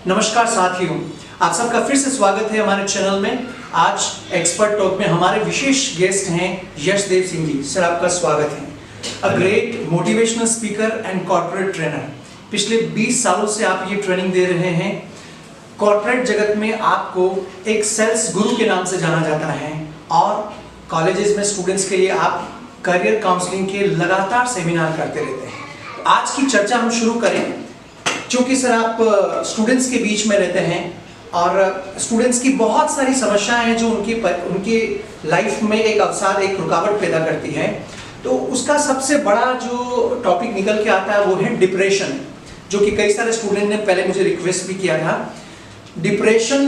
नमस्कार साथियों, आप सबका फिर से स्वागत है हमारे चैनल में। आज एक्सपर्ट टॉक में हमारे विशेष गेस्ट हैं यशदेव सिंह जी। सर, आपका स्वागत है। A great motivational speaker and corporate trainer. पिछले 20 सालों से आप ये ट्रेनिंग दे रहे हैं। कॉर्पोरेट जगत में आपको एक सेल्स गुरु के नाम से जाना जाता है और कॉलेजेस में स्टूडेंट्स के लिए आप करियर काउंसलिंग के लगातार सेमिनार करते रहते हैं। आज की चर्चा हम शुरू करें, क्योंकि सर आप स्टूडेंट्स के बीच में रहते हैं और स्टूडेंट्स की बहुत सारी समस्याएं हैं जो उनकी लाइफ में एक अवसाद, एक रुकावट पैदा करती है। तो उसका सबसे बड़ा जो टॉपिक निकल के आता है वो है डिप्रेशन, जो कि कई सारे स्टूडेंट ने पहले मुझे रिक्वेस्ट भी किया था। डिप्रेशन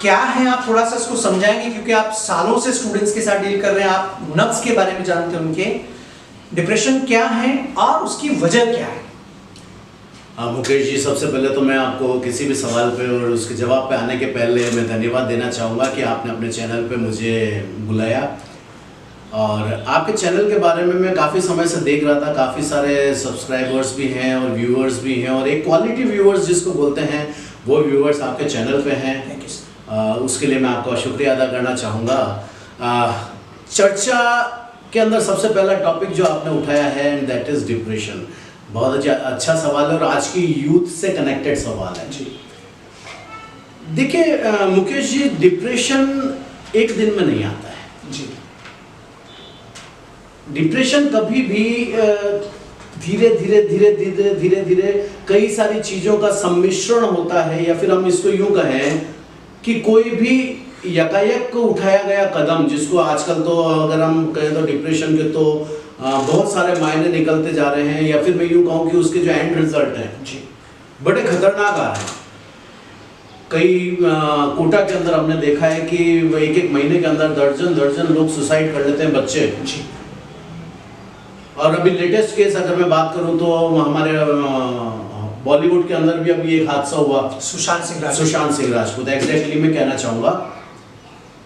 क्या है, आप थोड़ा सा इसको समझाएंगे, क्योंकि आप सालों से स्टूडेंट्स के साथ डील कर रहे हैं, आप नफ्स के बारे में जानते हैं उनके। डिप्रेशन क्या है और उसकी वजह क्या है? मुकेश जी, सबसे पहले तो मैं आपको किसी भी सवाल पे और उसके जवाब पे आने के पहले मैं धन्यवाद देना चाहूँगा कि आपने अपने चैनल पे मुझे बुलाया। और आपके चैनल के बारे में मैं काफ़ी समय से देख रहा था, काफ़ी सारे सब्सक्राइबर्स भी हैं और व्यूअर्स भी हैं, और एक क्वालिटी व्यूअर्स जिसको बोलते हैं वो व्यूअर्स आपके चैनल पे हैं। Thank you. उसके लिए मैं आपका शुक्रिया अदा करना चाहूँगा। चर्चा के अंदर सबसे पहला टॉपिक जो आपने उठाया है, एंड दैट इज़ डिप्रेशन। बहुत अच्छा सवाल है और आज की यूथ से कनेक्टेड सवाल है जी। देखिए मुकेश जी, डिप्रेशन एक दिन में नहीं आता है जी। डिप्रेशन कभी भी धीरे धीरे धीरे धीरे धीरे धीरे कई सारी चीजों का सम्मिश्रण होता है, या फिर हम इसको यूं कहें कि कोई भी यकायक उठाया गया कदम, जिसको आजकल तो अगर हम कहें तो डिप्रेशन के तो बहुत सारे मायने निकलते जा रहे हैं, या फिर मैं यूँ कहूँ कि उसके जो एंड रिजल्ट हैं जी बड़े खतरनाक आ रहे हैं। कई कोटा के अंदर हमने देखा है कि एक महीने के अंदर दर्जन लोग सुसाइड कर लेते हैं, बच्चे जी। और अभी लेटेस्ट केस अगर मैं बात करूं तो हमारे बॉलीवुड के अंदर भी अभी एक हादसा हुआ, सुशांत सिंह राजपूत। एग्जैक्टली मैं कहना चाहूँगा,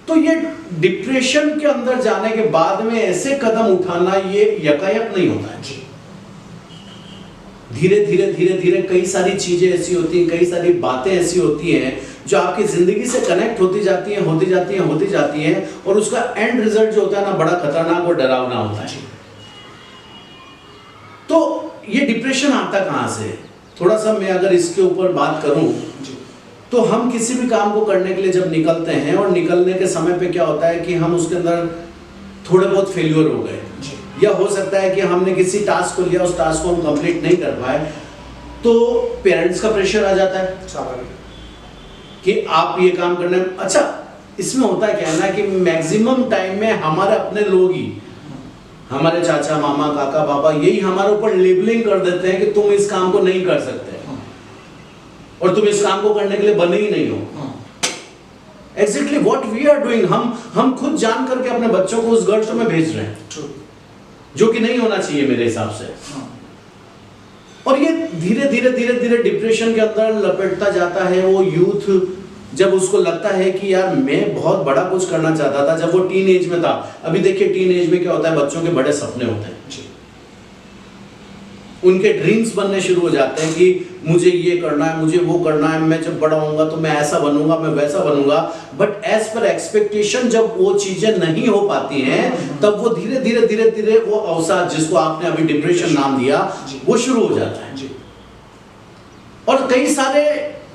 तो ये डिप्रेशन के अंदर जाने के बाद में ऐसे कदम उठाना ये यकायक नहीं होता है जी। धीरे धीरे धीरे धीरे कई सारी चीजें ऐसी होती हैं, कई सारी बातें ऐसी होती हैं जो आपकी जिंदगी से कनेक्ट होती जाती हैं, और उसका एंड रिजल्ट जो होता है ना, बड़ा खतरनाक और डरावना होता है। तो ये डिप्रेशन आता कहां से? थोड़ा सा मैं अगर इसके ऊपर बात करूं तो हम किसी भी काम को करने के लिए जब निकलते हैं, और निकलने के समय पे क्या होता है कि हम उसके अंदर थोड़े बहुत फेल्योर हो गए, या हो सकता है कि हमने किसी टास्क को लिया, उस टास्क को हम कंप्लीट नहीं कर पाए, तो पेरेंट्स का प्रेशर आ जाता है कि आप ये काम करने। अच्छा, इसमें होता है क्या है ना कि मैक्सिमम टाइम में हमारे अपने लोग ही, हमारे चाचा मामा काका बाबा, यही हमारे ऊपर लेबलिंग कर देते हैं कि तुम इस काम को नहीं कर सकते और तुम इस काम को करने के लिए बने ही नहीं हो। Exactly what we are doing, हम खुद जान करके अपने बच्चों को उस गर्त में भेज रहे हैं, जो कि नहीं होना चाहिए मेरे हिसाब से। और ये धीरे धीरे धीरे धीरे डिप्रेशन के अंदर लपेटता जाता है वो यूथ, जब उसको लगता है कि यार मैं बहुत बड़ा कुछ करना चाहता था जब वो टीन एज में था। अभी देखिए टीन एज में क्या होता है, बच्चों के बड़े सपने होते हैं जी। उनके ड्रीम्स बनने शुरू हो जाते हैं कि मुझे ये करना है, मुझे वो करना है, मैं जब बड़ा होऊंगा तो मैं ऐसा बनूंगा, मैं वैसा बनूंगा। बट एज पर एक्सपेक्टेशन जब वो चीजें नहीं हो पाती हैं, तब वो धीरे धीरे धीरे धीरे वो अवसाद, जिसको आपने अभी डिप्रेशन नाम दिया, वो शुरू हो जाता है। और कई सारे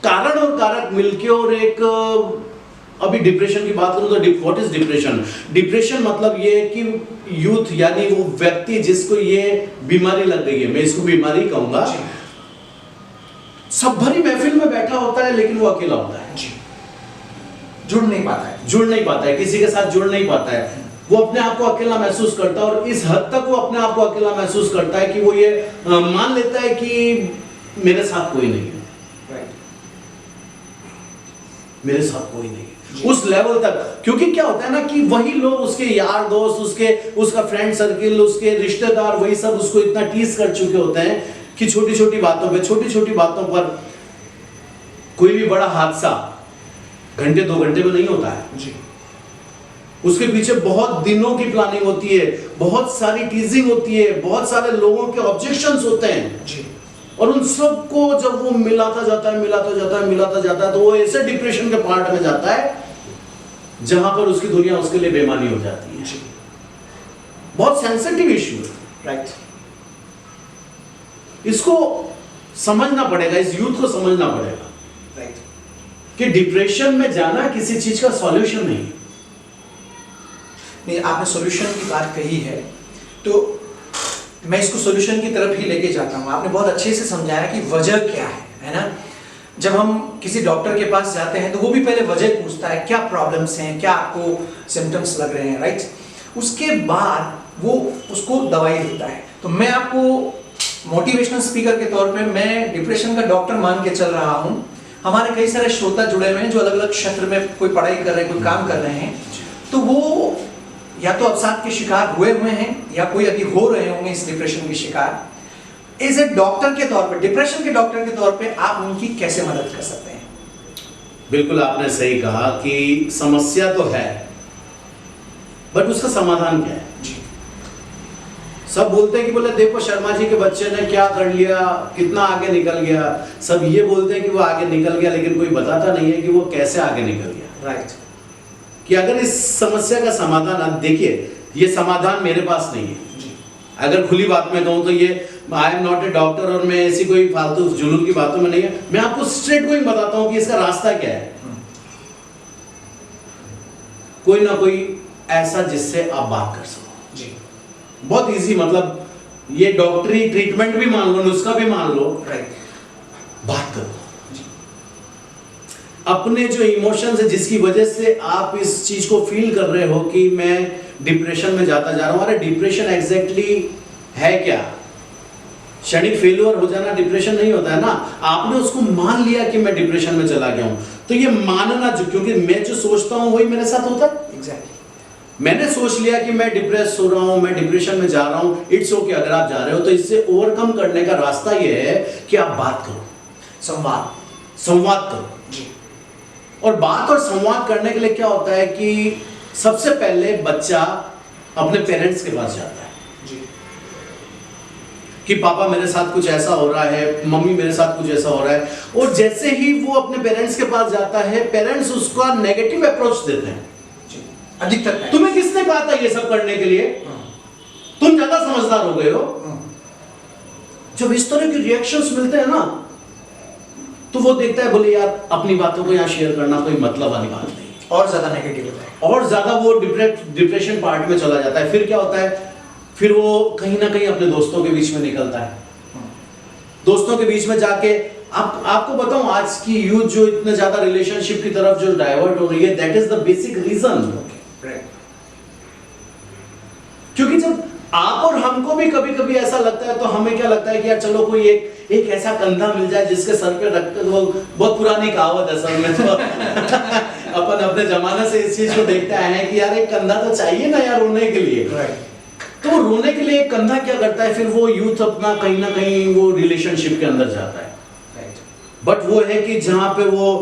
कारण और कारक मिलके, और एक अभी डिप्रेशन की बात करूं तो व्हाट इज डिप्रेशन? डिप्रेशन मतलब ये है कि यूथ, यानी वो व्यक्ति जिसको ये बीमारी लग गई है, मैं इसको बीमारी कहूंगा, सब भरी महफिल में बैठा होता है लेकिन वो अकेला होता है जी। जुड़ नहीं पाता है, किसी के साथ जुड़ नहीं पाता है, वो अपने आप को अकेला महसूस करता है, और इस हद तक वो अपने आप को अकेला महसूस करता है कि वो ये मान लेता है कि मेरे साथ कोई नहीं है, मेरे साथ कोई नहीं, उस लेवल तक। क्योंकि क्या होता है ना कि वही लोग, उसके यार दोस्त, उसका फ्रेंड सर्किल, उसके रिश्तेदार, वही सब उसको इतना टीज कर चुके होते हैं कि छोटी छोटी बातों पर कोई भी बड़ा हादसा घंटे 2 घंटे में नहीं होता है जी। उसके पीछे बहुत दिनों की प्लानिंग होती है, बहुत सारी टीजिंग होती है, बहुत सारे लोगों के ऑब्जेक्शंस होते हैं जी। और उन सबको जब वो मिलाता जाता है तो वो ऐसे डिप्रेशन के पार्ट में जाता है जहां पर उसकी दुनिया उसके लिए बेमानी हो जाती है। बहुत सेंसिटिव इश्यू है, राइट। इसको समझना पड़ेगा, इस यूथ को समझना पड़ेगा, राइट, कि डिप्रेशन में जाना किसी चीज का सॉल्यूशन नहीं। नहीं, आपने सॉल्यूशन की बात कही है तो मैं इसको सॉल्यूशन की तरफ ही लेके जाता हूँ। आपने बहुत अच्छे से समझाया कि वजह क्या है ना। जब हम किसी डॉक्टर के पास जाते हैं तो वो भी पहले वजह पूछता है, क्या प्रॉब्लम्स हैं, क्या आपको सिम्टम्स लग रहे हैं, राइट। उसके बाद वो उसको दवाई देता है। तो मैं आपको मोटिवेशनल स्पीकर के तौर पे मैं डिप्रेशन का डॉक्टर मान के चल रहा हूँ। हमारे कई सारे श्रोता जुड़े हुए हैं जो अलग अलग क्षेत्र में कोई पढ़ाई कर रहे हैं, कोई काम कर रहे हैं, तो वो या तो अवसाद के शिकार हुए हुए हैं या कोई अभी हो रहे होंगे इस डिप्रेशन के शिकार। एज ए डॉक्टर के तौर पे, डिप्रेशन के डॉक्टर के तौर पे आप उनकी कैसे मदद कर सकते हैं? बिल्कुल आपने सही कहा कि समस्या तो है, बट उसका समाधान क्या है? जी। सब बोलते हैं कि बोले देखो शर्मा जी के बच्चे ने क्या कर लिया, कितना आगे निकल गया। सब ये बोलते हैं कि वो आगे निकल गया, लेकिन कोई बताता नहीं है कि वो कैसे आगे निकल गया। राइट। कि अगर इस समस्या का समाधान, आप देखिए, ये समाधान मेरे पास नहीं है। जी। अगर खुली बात में कहूँ तो ये I am not a doctor और मैं ऐसी कोई फालतू जुनून की बातों में नहीं है। मैं आपको स्ट्रेट गोइंग बताता हूँ कि इसका रास्ता क्या है। कोई ना कोई ऐसा जिससे आप बात कर सको। जी। बहुत इजी, मतलब ये डॉक्टरी ट्रीटमेंट भी मान लो, नुस्खा भी मान लो, राइट। बात करो। अपने जो इमोशंस है, जिसकी वजह से आप इस चीज को फील कर रहे हो कि मैं डिप्रेशन में जाता जा रहा हूं। अरे डिप्रेशन एग्जैक्टली है क्या? क्षणिक फेलियर हो जाना डिप्रेशन नहीं होता है ना। आपने उसको मान लिया कि मैं डिप्रेशन में चला गया हूं, तो ये मानना, जो क्योंकि मैं जो सोचता हूं वही मेरे साथ होता है। एग्जैक्टली। मैंने सोच लिया कि मैं डिप्रेस हो रहा हूं, मैं डिप्रेशन में जा रहा हूं। इट्स ओके अगर आप जा रहे हो, तो इससे ओवरकम करने का रास्ता ये है कि आप बात करो, संवाद करो। जी। और बात और संवाद करने के लिए क्या होता है कि सबसे पहले बच्चा अपने पेरेंट्स के पास जाता है। जी। कि पापा मेरे साथ कुछ ऐसा हो रहा है, मम्मी मेरे साथ कुछ ऐसा हो रहा है। और जैसे ही वो अपने पेरेंट्स के पास जाता है, पेरेंट्स उसका नेगेटिव अप्रोच देते हैं। जी। अधिकतर तुम्हें किसने कहा था ये सब करने के लिए? तुम ज्यादा समझदार हो गए हो। जब इस तरह के रिएक्शंस मिलते हैं ना, तो वो देखता है बोले यार अपनी बातों को यहाँ शेयर करना कोई मतलब वाली बात नहीं, और ज्यादा नेगेटिव होता है, और ज्यादा वो डिप्रेशन पार्ट में चला जाता है। फिर क्या होता है, फिर वो कहीं ना कहीं अपने दोस्तों के बीच में निकलता है। दोस्तों के बीच में जाके आपको बताऊं, आज की यूथ जो इतने ज्यादा रिलेशनशिप की तरफ जो डाइवर्ट हो रही है, that is the basic reason. क्योंकि जब आप और हमको भी कभी कभी ऐसा लगता है, तो हमें क्या लगता है कि यार चलो कोई एक ऐसा कंधा मिल जाए जिसके सर पे रख कर, वो बहुत पुरानी कहावत है सर में तो अपन अपने जमाने से इस चीज को देखते आए हैं कि यार एक कंधा तो चाहिए ना यार रोने के लिए। तो रोने के लिए एक कंधा क्या करता है, फिर वो यूथ अपना कहीं ना कहीं वो रिलेशनशिप के अंदर जाता है। बट वो है कि जहां पे वो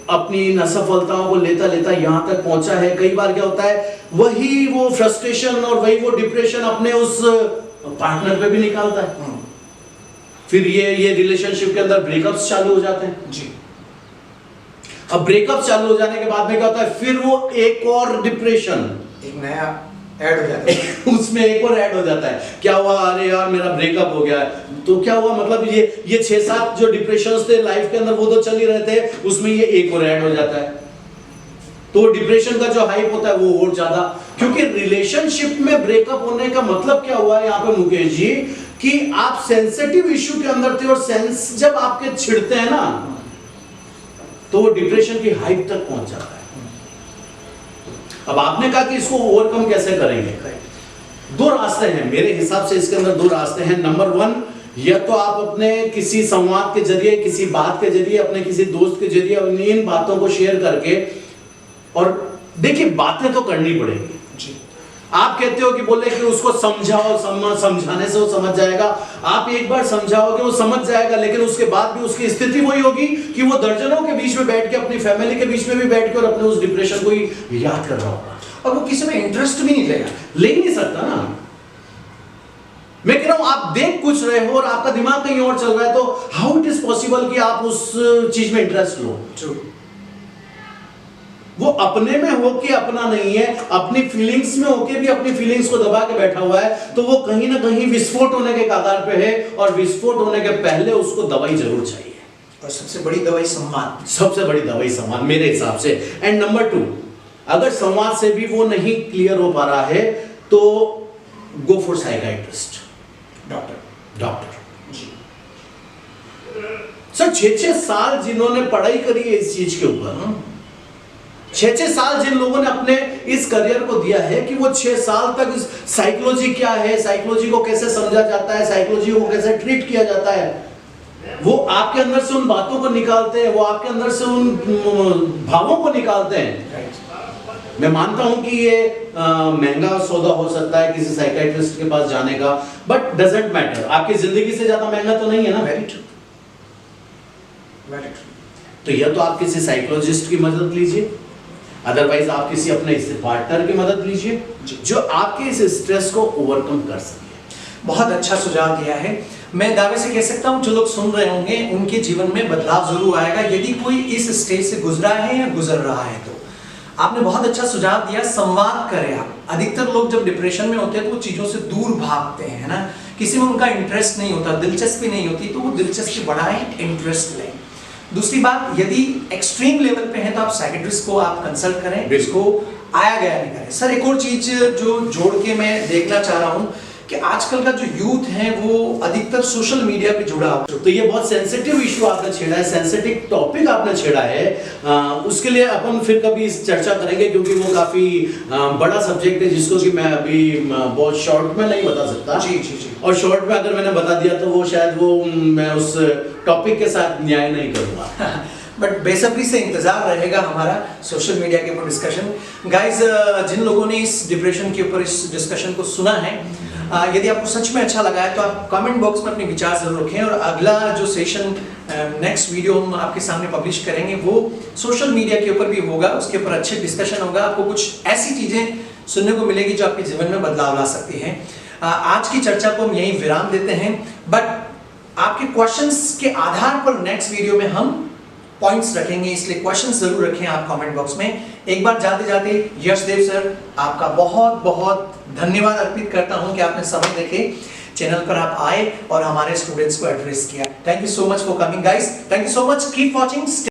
अपनी असफलताओं को लेता लेता यहां तक पहुंचा है, कई बार क्या होता है वही वो फ्रस्ट्रेशन और वही वो डिप्रेशन अपने उस पार्टनर पे भी निकालता है। फिर ये रिलेशनशिप के अंदर ब्रेकअप्स चालू हो जाते हैं। जी। अब ब्रेकअप चालू हो जाने के बाद में क्या होता है, फिर वो एक और डिप्रेशन, एक नया ऐड हो जाता है उसमें एक और ऐड हो जाता है। क्या हुआ, अरे यार मेरा ब्रेकअप हो गया, तो क्या हुआ, मतलब ये 6-7 जो डिप्रेशंस थे लाइफ के अंदर वो तो चल ही रहे थे, उसमें ये एक और ऐड हो जाता है। तो डिप्रेशन का जो हाइप होता है वो और ज्यादा, क्योंकि रिलेशनशिप में ब्रेकअप होने का मतलब क्या हुआ है यहाँ पे मुकेश जी, कि आप सेंसिटिव इश्यू के अंदर थे और सेंस जब आपके छिड़ते हैं ना, तो वो डिप्रेशन की हाइप तक पहुंच जाता है। अब आपने कहा कि इसको ओवरकम कैसे करेंगे, 2 रास्ते हैं मेरे हिसाब से। इसके अंदर 2 रास्ते हैं। नंबर 1, या तो आप अपने किसी संवाद के जरिए, किसी बात के जरिए, अपने किसी दोस्त के जरिए इन बातों को शेयर करके, और देखिए बातें तो करनी पड़ेगी। जी। आप कहते हो कि बोले कि उसको समझाओ, समझाने से वो समझ जाएगा। आप एक बार समझाओगे वो समझ जाएगा, लेकिन उसके बाद भी उसकी स्थिति वही होगी कि वो दर्जनों के बीच में बैठ के, अपनी फैमिली के बीच में भी बैठ के और अपने उस डिप्रेशन को ही याद कर रहा होगा, और वो किसी में इंटरेस्ट भी नहीं लेगा, ले ही नहीं सकता ना। मैं कह रहा हूं आप देख कुछ रहे हो और आपका दिमाग कहीं और चल रहा है, तो हाउ इट इज पॉसिबल कि आप उस चीज में इंटरेस्ट लो? ट्रू। वो अपने में हो के अपना नहीं है, अपनी फीलिंग्स में होके भी अपनी फीलिंग्स को दबा के बैठा हुआ है, तो वो कहीं ना कहीं विस्फोट होने के कगार पे है, और विस्फोट होने के पहले उसको दवाई जरूर चाहिए। और सबसे बड़ी दवाई सम्मान। सबसे बड़ी दवाई सम्मान मेरे हिसाब से। एंड नंबर 2, अगर संवाद से भी वो नहीं क्लियर हो पा रहा है तो गो फॉर साइकाइट्रिस्ट, डॉक्टर। जी। सर 6-6 साल जिन्होंने पढ़ाई करी है इस चीज के ऊपर, 6-6 साल जिन लोगों ने अपने इस करियर को दिया है कि वो 6 साल तक साइकोलॉजी क्या है, साइकोलॉजी को कैसे समझा जाता है, साइकोलॉजी को कैसे ट्रीट किया जाता है, वो आपके अंदर से उन बातों को निकालते हैं, वो आपके अंदर से उन भावों को निकालते हैं। मैं मानता हूं कि ये महंगा सौदा हो सकता है किसी साइकियाट्रिस्ट के पास जाने का, बट डजंट मैटर, आपकी जिंदगी से ज्यादा महंगा तो नहीं है ना। Very true, very true. तो या तो आप किसी साइकोलॉजिस्ट की मदद लीजिए, अदरवाइज आप किसी अपने पार्टनर की मदद लीजिए जो आपके इस स्ट्रेस को ओवरकम कर सके। बहुत अच्छा सुझाव दिया है। मैं दावे से कह सकता हूं जो लोग सुन रहे होंगे उनके जीवन में बदलाव जरूर आएगा, यदि कोई इस स्टेज से गुजरा है या गुजर रहा है। तो आपने बहुत अच्छा सुझाव दिया, संवाद करें आप। अधिकतर लोग जब डिप्रेशन में होते हैं तो वो चीजों से दूर भागते हैं ना, किसी में उनका इंटरेस्ट नहीं होता, दिलचस्पी नहीं होती, तो वो दिलचस्पी बढ़ाएं, इंटरेस्ट लें। दूसरी बात, यदि एक्सट्रीम लेवल पे है तो आप साइकियाट्रिस्ट को आप कंसल्ट करें, इसको आया गया नहीं करें। सर एक और चीज जो जोड़ के मैं देखना चाह रहा हूं कि आजकल का जो यूथ है वो अधिकतर सोशल मीडिया पे जुड़ा हुआ। तो ये बहुत सेंसिटिव इशू आपने छेड़ा है, सेंसिटिव टॉपिक आपने छेड़ा है। उसके लिए अपन फिर कभी इस चर्चा करेंगे, क्योंकि वो काफी बड़ा सब्जेक्ट है जिसको कि मैं अभी बहुत शॉर्ट में नहीं बता सकता। जी जी जी। और शॉर्ट में अगर मैंने बता दिया तो वो शायद वो मैं उस टॉपिक के साथ न्याय नहीं करूंगा। बट बेसब्री से इंतजार रहेगा हमारा सोशल मीडिया के ऊपर डिस्कशन। गाइस, जिन लोगों ने इस डिप्रेशन के ऊपर इस डिस्कशन को सुना है, यदि आपको सच में अच्छा लगा है तो आप कमेंट बॉक्स में अपने विचार जरूर रखें। और अगला जो सेशन नेक्स्ट वीडियो हम आपके सामने पब्लिश करेंगे वो सोशल मीडिया के ऊपर भी होगा, उसके ऊपर अच्छे डिस्कशन होगा। आपको कुछ ऐसी चीजें सुनने को मिलेगी जो आपके जीवन में बदलाव ला सकती हैं। आज की चर्चा को हम यहीं विराम देते हैं, बट आपके क्वेश्चंस के आधार पर नेक्स्ट वीडियो में हम पॉइंट्स रखेंगे, इसलिए क्वेश्चंस जरूर रखें आप कमेंट बॉक्स में। एक बार जाते जाते यशदेव सर, आपका बहुत बहुत धन्यवाद अर्पित करता हूं कि आपने समय देके चैनल पर आप आए और हमारे स्टूडेंट्स को एड्रेस किया। Thank you so much for coming guys, thank you so much, keep watching.